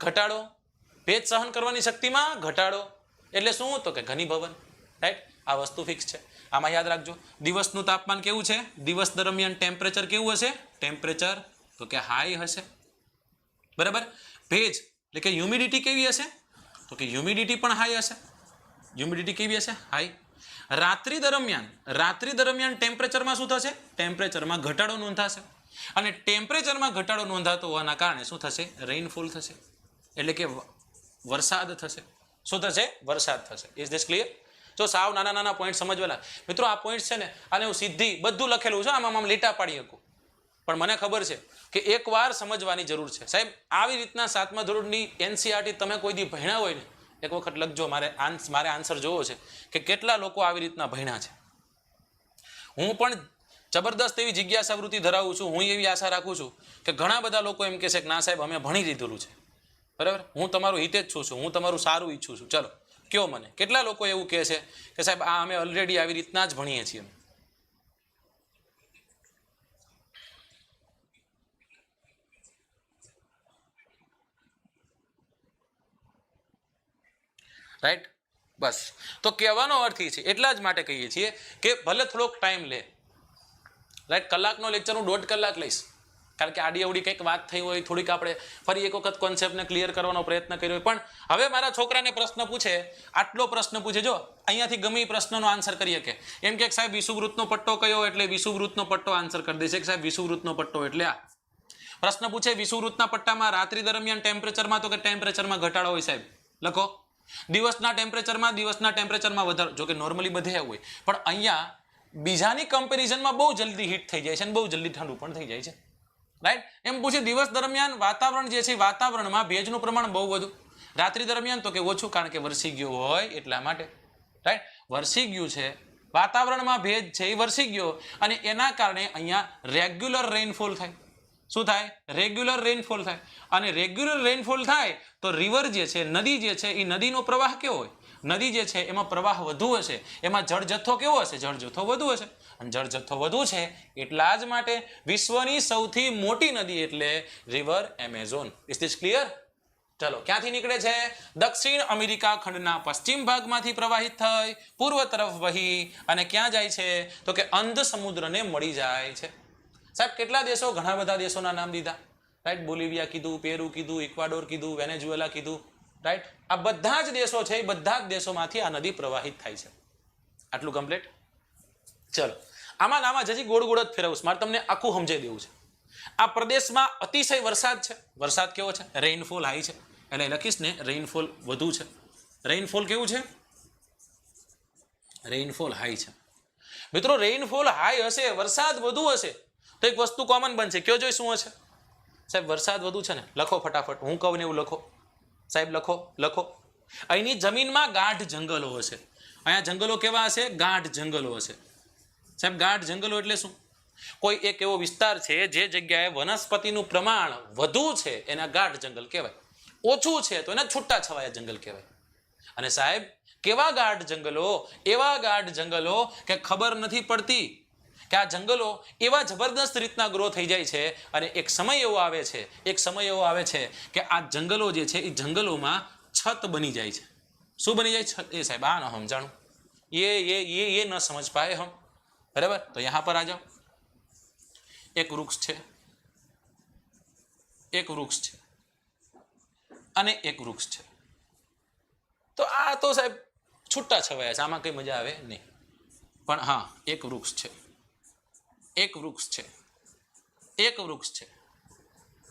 ઘટાડો, ભેજ સહન કરવાની શક્તિમાં ઘટાડો એટલે શું? તો કે ઘનીભવન, રાઈટ? આ વસ્તુ ફિક્સ છે, આમાં યાદ રાખજો. દિવસનું તાપમાન કેવું છે? દિવસ દરમિયાન ટેમ્પરેચર કેવું હશે? ટેમ્પરેચર તો કે હાઈ હશે, બરાબર. ભેજ એટલે કે હ્યુમિડિટી કેવી હશે? તો કે હ્યુમિડિટી પણ હાઈ હશે. હ્યુમિડિટી કેવી હશે? હાઈ. રાત્રિ દરમિયાન ટેમ્પરેચરમાં શું થશે? ટેમ્પરેચરમાં ઘટાડો નોંધાશે. અને ટેમ્પરેચરમાં ઘટાડો નોંધાતો હોવાના કારણે શું થશે? રેઇનફોલ થશે, એટલે કે વરસાદ થશે. શું થશે? વરસાદ થશે. Is this clear? જો સાવ નાના નાના પોઈન્ટ સમજવાના મિત્રો, આ પોઈન્ટ છે ને આને હું સીધી બધું લખેલું છે, આમાં લીટા પાડી શકું, પણ મને ખબર છે કે એકવાર સમજવાની જરૂર છે. સાહેબ આવી રીતના 7મા ધોરણની NCERT તમે કોઈ દી ભણ્યા હોય ને, એક વખત લખજો. મારે આન્સર જોવો છે કે કેટલા લોકો આવી રીતના ભણ્યા છે. હું પણ જબરદસ્ત એવી જિજ્ઞાસાવૃત્તિ ધરાવું છું. હું એવી આશા રાખું છું કે ઘણા બધા લોકો એમ કહેશે કે ના સાહેબ અમે ભણી લીધેલું છે, બરાબર. હું તમારું હિતે જ છું, હું તમારું સારું ઈચ્છું છું. ચલો કયો મને, કેટલા લોકો એવું કહે છે કે સાહેબ આ અમે ઓલરેડી આવી રીતના જ ભણીએ છીએ? રાઈટ? બસ તો કહેવાનો અર્થ એ છે, એટલા જ માટે કહીએ છીએ કે ભલે થોડોક ટાઈમ લે, રાઈટ? કલાકનો લેક્ચર હું 1.5 કલાક લઈશ, કારણ કે આડી અવડી કંઈક વાત થઈ હોય, થોડીક આપણે ફરી એક વખત કોન્સેપ્ટને ક્લિયર કરવાનો પ્રયત્ન કર્યો હોય. પણ હવે મારા છોકરાને પ્રશ્ન પૂછે, આટલો પ્રશ્ન પૂછે, જો અહીંયાથી ગમે એ પ્રશ્નનો આન્સર કરી શકે. એમ કે સાહેબ વિષુવવૃત્તનો પટ્ટો કયો? એટલે વિષુવવૃત્તનો પટ્ટો આન્સર કરી દેશે કે સાહેબ વિષુવવૃત્તનો પટ્ટો એટલે આ. પ્રશ્ન પૂછે વિષુવવૃત્તના પટ્ટામાં રાત્રિ દરમિયાન ટેમ્પરેચરમાં, તો કે ટેમ્પરેચરમાં ઘટાડો હોય સાહેબ, લખો. દિવસના ટેમ્પરેચરમાં વધારો, જો કે નોર્મલી બધે એવું હોય, પણ અહીંયા બીજાની કમ્પેરિઝનમાં બહુ જલ્દી હીટ થઈ જાય છે અને બહુ જલ્દી ઠંડુ પણ થઈ જાય છે, રાઈટ? એમ પૂછે દિવસ દરમિયાન વાતાવરણ જે છે, વાતાવરણમાં ભેજનું પ્રમાણ બહુ વધુ, રાત્રિ દરમિયાન તો કે ઓછું, કારણ કે વરસી ગયું હોય એટલા માટે, રાઈટ? વરસી ગયું છે, વાતાવરણમાં ભેજ છે એ વરસી ગયો, અને એના કારણે અહીંયા રેગ્યુલર રેઇનફોલ થાય. શું થાય? રેગ્યુલર રેઇનફોલ થાય. અને રેગ્યુલર રેઇનફોલ થાય તો રિવર જે છે, નદી જે છે, એ નદીનો પ્રવાહ કેવો હોય? નદી જે છે એમાં પ્રવાહ વધુ હશે, એમાં જળ જથ્થો કેવો હશે? જળ જથ્થો વધુ હશે. અને જળ જથ્થો વધુ છે એટલા જ માટે વિશ્વની સૌથી મોટી નદી એટલે river Amazon. Is this clear? ચલો, ક્યાંથી નીકળે છે? દક્ષિણ અમેરિકા ખંડના પશ્ચિમ ભાગમાંથી પ્રવાહિત થઈ પૂર્વ તરફ વહી અને ક્યાં જાય છે? તો કે અંધ સમુદ્રને મળી જાય છે. સાહેબ કેટલા દેશો? ઘણા બધા દેશોના નામ દીધા, રાઈટ? બોલિવિયા કીધું, પેરુ કીધું, ઇક્વાડોર કીધું, વેનેઝુએલા કીધું, રાઈટ? આ બધા જ દેશો છે, એ બધા જ દેશોમાંથી આ નદી પ્રવાહિત થાય છે. આટલું કમ્પ્લીટ? ચલો, આમાં જજી ગોળ ગોળ જ ફેરવું, મારે તમને આખું સમજાઈ દેવું છે. આ પ્રદેશમાં અતિશય વરસાદ છે. વરસાદ કેવો છે? રેઇનફોલ હાઈ છે, એટલે લખીશ ને રેઇનફોલ વધુ છે. રેઇનફોલ કેવું છે? રેઇનફોલ હાઈ છે. મિત્રો રેઇનફોલ હાઈ હશે, વરસાદ વધુ હશે, તો એક વસ્તુ કોમન બનશે. કયો જોઈ શું હશે? સાહેબ વરસાદ વધુ છે ને, લખો ફટાફટ, હું કહું ને એવું લખો. સાહેબ લખો. અહીંની જમીનમાં ગાઢ જંગલો હશે. અહીંયા જંગલો કેવા હશે? ગાઢ જંગલો હશે. સાહેબ ગાઢ જંગલો એટલે શું? કોઈ એક એવો વિસ્તાર છે જે જગ્યાએ વનસ્પતિનું પ્રમાણ વધુ છે એના ગાઢ જંગલ કહેવાય, ઓછું છે તો એના છૂટા છવાયા જંગલ કહેવાય. અને સાહેબ કેવા ગાઢ જંગલો? એવા ગાઢ જંગલો કે ખબર નથી પડતી કે આ જંગલો એવા જબરદસ્ત રીતના ગ્રો થઈ જાય છે, અને એક સમય એવો આવે છે કે આ જંગલો જે છે એ જંગલોમાં છત બની જાય છે. શું બની જાય? છત. એ સાહેબ આ ન સમજાણું, ये न समझ पाए हम, बराबर? तो यहां पर आ जाओ. एक वृक्ष છે અને એક વૃક્ષ છે, તો આ તો સાહેબ છૂટા છવાયા છે, આમાં કઈ મજા આવે નહીં. પણ હા, એક વૃક્ષ છે,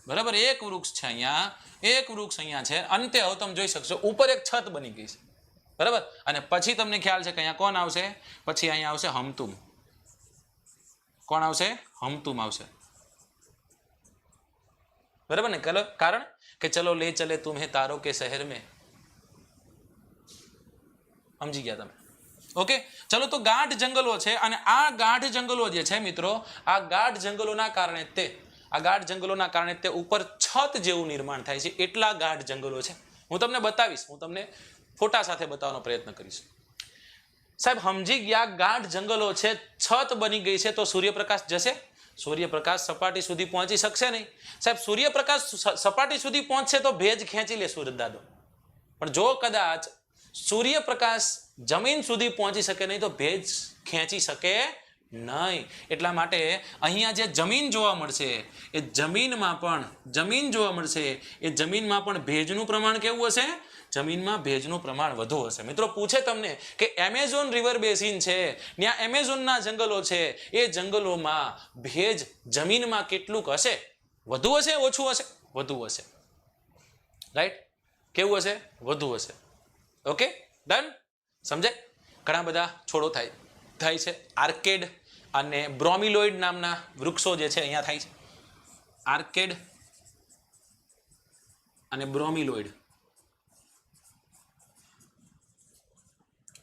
બરાબર? એક વૃક્ષ છે અહીંયા છે. અંતે હવે તમે જોઈ શકશો ઉપર એક છત બની ગઈ છે, બરાબર? અને પછી તમને ખ્યાલ છે કે અહીંયા કોણ આવશે? પછી અહીંયા આવશે હમતુમ. કોણ આવશે? હમતુમ આવશે, બરાબર ને? કારણ કે ચલો લે ચલે તુમ્हें तारों के शहर में. સમજી ગયા તમે? ઓકે, ચલો. તો ગાઢ જંગલો છે, અને આ ગાઢ જંગલો જે છે મિત્રો, આ ગાઢ જંગલોના કારણે તે ઉપર છત જેવું નિર્માણ થાય છે. એટલા ગાઢ જંગલો છે. હું તમને બતાવીશ, હું તમને ફોટા સાથે બતાવવાનો પ્રયત્ન કરીશ. સાહેબ સમજી ગયા? ગાઢ જંગલો છે, છત બની ગઈ છે, તો સૂર્યપ્રકાશ જશે? સૂર્યપ્રકાશ સપાટી સુધી પહોંચી શકશે નહીં. સાહેબ સૂર્યપ્રકાશ સપાટી સુધી પહોંચશે તો ભેજ ખેંચી લે સૂરજ દાદો, પણ જો કદાચ સૂર્યપ્રકાશ જમીન સુધી પહોંચી શકે નહીં તો ભેજ ખેંચી શકે નહીં. એટલા માટે અહીંયા જે જમીન જોવા મળશે એ જમીનમાં પણ ભેજનું પ્રમાણ કેવું હશે? જમીનમાં ભેજનું પ્રમાણ વધુ હશે. મિત્રો પૂછે તમને કે એમેઝોન રિવર બેસિન છે, ત્યાં એમેઝોનના જંગલો છે, એ જંગલોમાં ભેજ જમીનમાં કેટલુંક હશે? વધુ હશે, ઓછું હશે? વધુ હશે. રાઈટ? કેવું હશે? વધુ હશે. Okay, done? સમજે? ઘણા બધા છોડો થાય છે. આર્કેડ અને બ્રોમિલોઇડ નામના વૃક્ષો જે છે અહીંયા થાય છે. આર્કેડ અને બ્રોમિલોઇડ.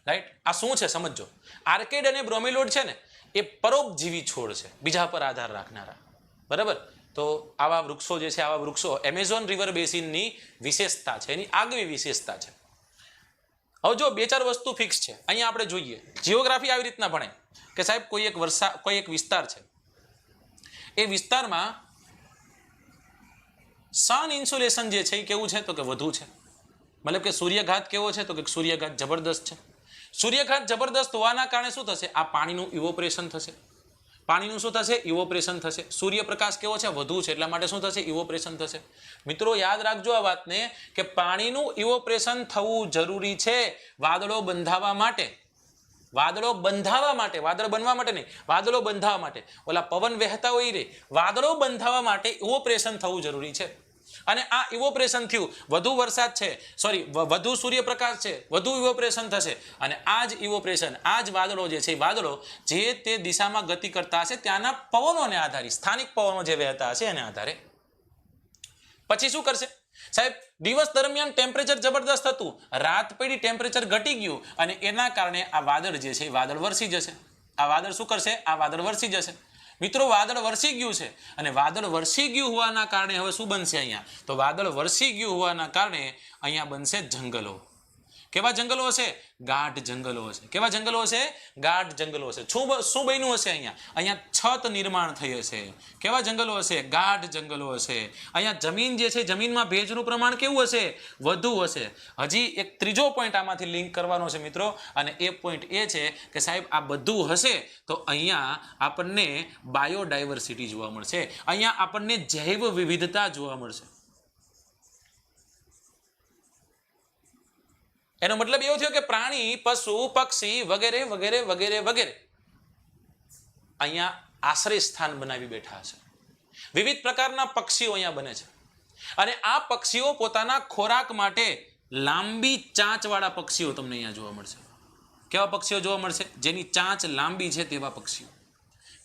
રાઈટ? આ શું છે સમજો. આર્કેડ અને બ્રોમિલોઇડ છે ને એ પરોપજીવી છોડ છે, બીજા પર આધાર રાખનારા. બરાબર? તો આવા વૃક્ષો જે છે, આવા વૃક્ષો એમેઝોન રિવર બેસિનની વિશેષતા છે, એની આગવી વિશેષતા છે. હવે જો 2-4 વસ્તુ ફિક્સ છે. અહીંયા આપણે જોઈએ જીઓગ્રાફી આવી રીતના ભણે કે સાહેબ કોઈ એક વિસ્તાર છે, એ વિસ્તારમાં સન ઇન્સ્યુલેશન જે છે એ કેવું છે? તો કે વધુ છે. મતલબ કે સૂર્યઘાત કેવો છે? તો કે સૂર્યઘાત જબરદસ્ત છે. સૂર્યઘાત જબરદસ્ત હોવાના કારણે શું થશે? આ પાણીનું ઇવોપરેશન થશે. પાણીનું શું થશે? ઇવોપરેશન થશે. સૂર્યપ્રકાશ કેવો છે? વધુ છે, એટલા માટે શું થશે? ઇવોપરેશન થશે. મિત્રો યાદ રાખજો આ વાતને કે પાણીનું ઇવોપરેશન થવું જરૂરી છે વાદળો બંધાવા માટે. વાદળો બંધાવા માટે, વાદળ બનવા માટે નહીં, વાદળો બંધાવા માટે. ઓલા પવન વહેતા હોય રે, વાદળો બંધાવા માટે ઇવોપરેશન થવું જરૂરી છે. અને આ ઇવોપરેશન થયું, વધુ વરસાદ છે, વધુ સૂર્યપ્રકાશ છે, વધુ ઇવોપરેશન થશે. અને આ જ ઇવોપરેશન, આ જ વાદળો જે છે, વાદળો જે તે દિશામાં ગતિ કરતા હશે ત્યાંના પવનોને આધારે, સ્થાનિક પવનો જે વહેતા હશે એને આધારે. પછી શું કરશે સાહેબ? દિવસ દરમિયાન ટેમ્પરેચર જબરદસ્ત હતું, રાત પડી ટેમ્પરેચર ઘટી ગયું અને એના કારણે આ વાદળ જે છે વાદળ વરસી જશે. આ વાદળ શું કરશે? આ વાદળ વરસી જશે. મિત્રો વાદળ વરસી ગયું છે અને વાદળ વરસી ગયું હોવાના કારણે હવે શું બનશે અહીંયા? તો વાદળ વરસી ગયું હોવાના કારણે અહીંયા બનશે જંગલો. કેવા જંગલો હશે? ગાઢ જંગલો હશે. કેવા જંગલો હશે? ગાઢ જંગલો હશે. શું બન્યું હશે? અહીંયા છત નિર્માણ થઈ હશે. કેવા જંગલો હશે? ગાઢ જંગલો હશે. અહીંયા જમીન જે છે, જમીનમાં ભેજનું પ્રમાણ કેવું હશે? વધુ હશે. હજી એક ત્રીજો પોઈન્ટ આમાંથી લિંક કરવાનો છે મિત્રો, અને એ પોઈન્ટ એ છે કે સાહેબ આ બધું હશે તો અહીંયા આપણને બાયોડાયવર્સિટી જોવા મળશે. અહીંયા આપણને જૈવ વિવિધતા જોવા મળશે. એનો મતલબ એવો થયો કે પ્રાણી, પશુ, પક્ષી વગેરે વગેરે વગેરે વગેરે અહીંયા આશ્રય સ્થાન બનાવી બેઠા છે. વિવિધ પ્રકારના પક્ષીઓ અહીંયા બને છે અને આ પક્ષીઓ પોતાના ખોરાક માટે લાંબી ચાંચવાળા પક્ષીઓ તમને અહીંયા જોવા મળશે. કેવા પક્ષીઓ જોવા મળશે? જેની ચાંચ લાંબી છે તેવા પક્ષીઓ.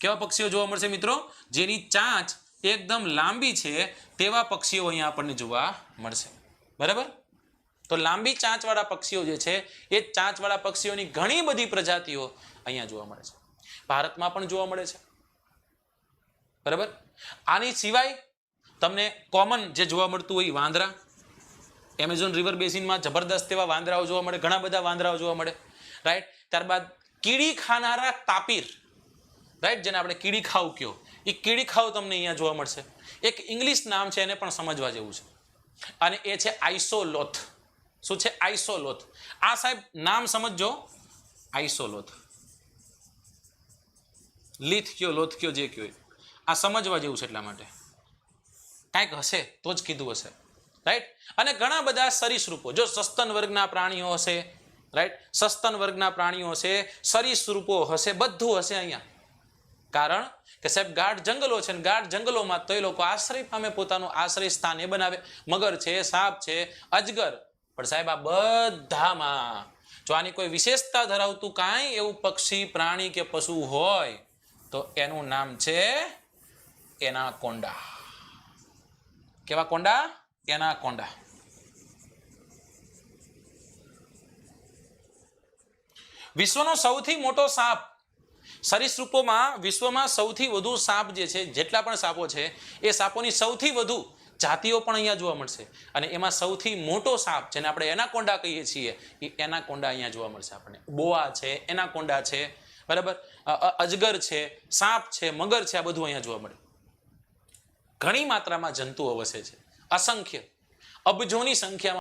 કેવા પક્ષીઓ જોવા મળશે મિત્રો? જેની ચાંચ એકદમ લાંબી છે તેવા પક્ષીઓ અહીંયા આપણને જોવા મળશે. બરાબર? તો લાંબી ચાંચવાળા પક્ષીઓ જે છે એ ચાંચવાળા પક્ષીઓની ઘણી બધી પ્રજાતિઓ અહીંયા જોવા મળે છે. ભારતમાં પણ જોવા મળે છે. બરાબર? આની સિવાય તમને કોમન જે જોવા મળતું હોય વાંદરા, એમેઝોન રિવર બેસિનમાં જબરદસ્ત એવા વાંદરાઓ જોવા મળે, ઘણા બધા વાંદરાઓ જોવા મળે. રાઈટ? ત્યારબાદ કીડી ખાનારા તાપીર, રાઈટ, જેને આપણે કીડી ખાવ કયો, એ કીડી ખાવ તમને અહીંયા જોવા મળશે. એક ઇંગ્લિશ નામ છે, એને પણ સમજવા જેવું છે, અને એ છે આઇસોલોથ. શું છે? આઇસોલોથ. આ સાહેબ નામ સમજો. આઇસોલોથ, લીથ કયો, લોથ કયો, જે કયો, આ સમજવા જેવું છે. એટલા માટે કાંઈક હશે તો જ કીધું હશે. રાઈટ? અને ઘણા બધા સરીસૃપો, જો સસ્તન વર્ગના પ્રાણીઓ હશે, રાઈટ, સસ્તન વર્ગના પ્રાણીઓ હશે, સરીસૃપો હશે, બધું હશે અહીંયા. કારણ કે સાહેબ ગાઢ જંગલો છે, ને ગાઢ જંગલોમાં તો એ લોકો આશ્રય પામે, પોતાનું આશ્રય સ્થાન એ બનાવે. મગર છે, સાપ છે, અજગર. પણ સાહેબ આ બધામાં જો આની કોઈ વિશેષતા ધરાવતું કાંઈ એવું પક્ષી, પ્રાણી કે પશુ હોય તો એનું નામ છે એનાકોન્ડા. કેવા કોંડા? એનાકોન્ડા. વિશ્વનો સૌથી મોટો સાપ, સરીસૃપોમાં વિશ્વમાં સૌથી વધુ સાપ જે છે, જેટલા પણ સાપો છે એ સાપોની સૌથી વધુ જાતિઓ પણ અહીંયા જોવા મળશે. અને એમાં સૌથી મોટો સાપ જેને આપણે એનાકોન્ડા કહીએ છીએ, એ એનાકોન્ડા અહીંયા જોવા મળશે આપણને. બોઆ છે, એનાકોન્ડા છે, બરાબર, અજગર છે, સાપ છે, મગર છે, આ બધું અહીંયા જોવા મળે. ઘણી માત્રામાં જંતુઓ વસે છે, અસંખ્ય, અબજોની સંખ્યામાં